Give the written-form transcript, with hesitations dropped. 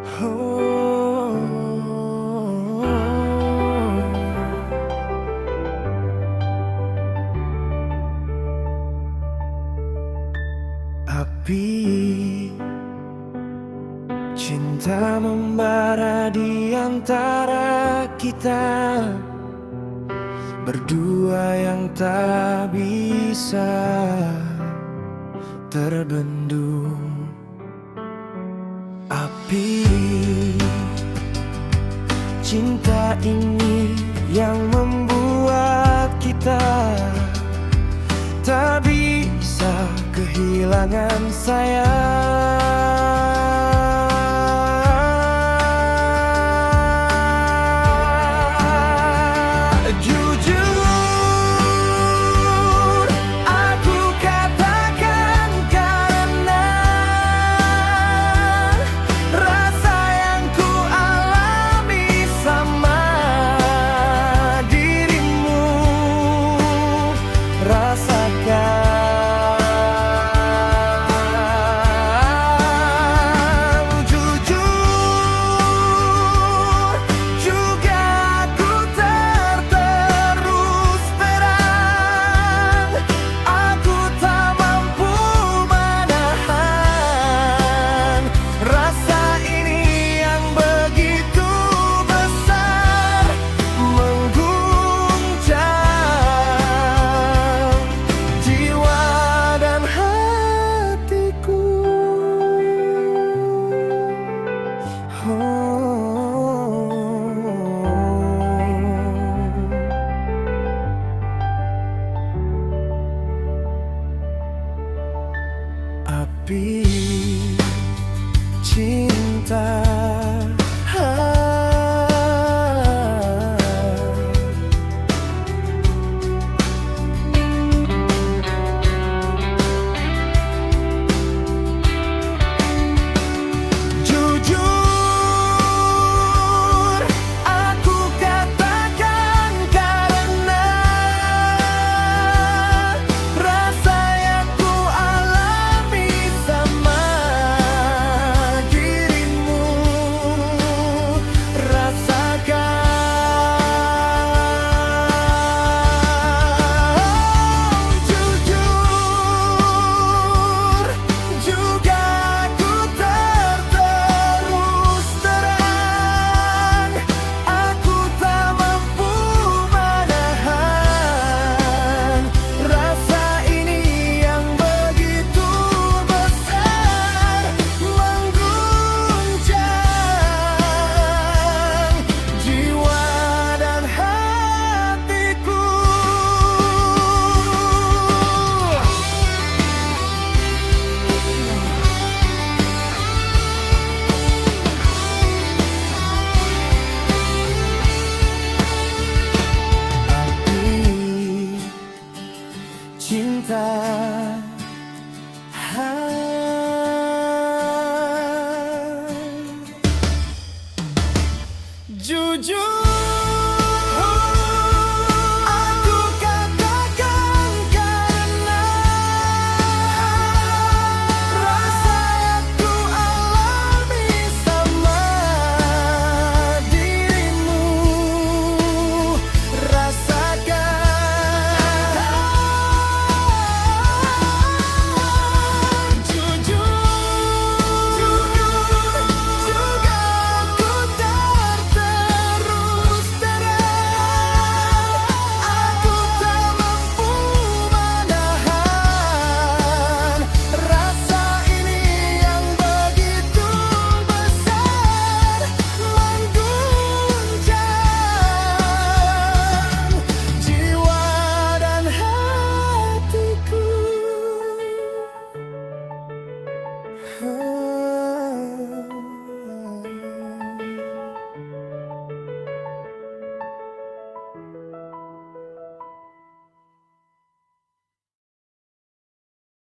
Oh, api cinta membara di antara kita berdua yang tak bisa terbendung. Api cinta ini yang membuat kita tak bisa kehilangan sayang. Jujur aku katakan karena rasa yang ku alami sama dirimu. Rasakan. Api cinta. Jujur aku katakan karena rasa yang ku alami sama dirimu. Rasakan. Jujur juga ku terus terang. Aku tak mampu menahan rasa ini yang begitu besar, mengguncang jiwa dan hatiku. Api cinta.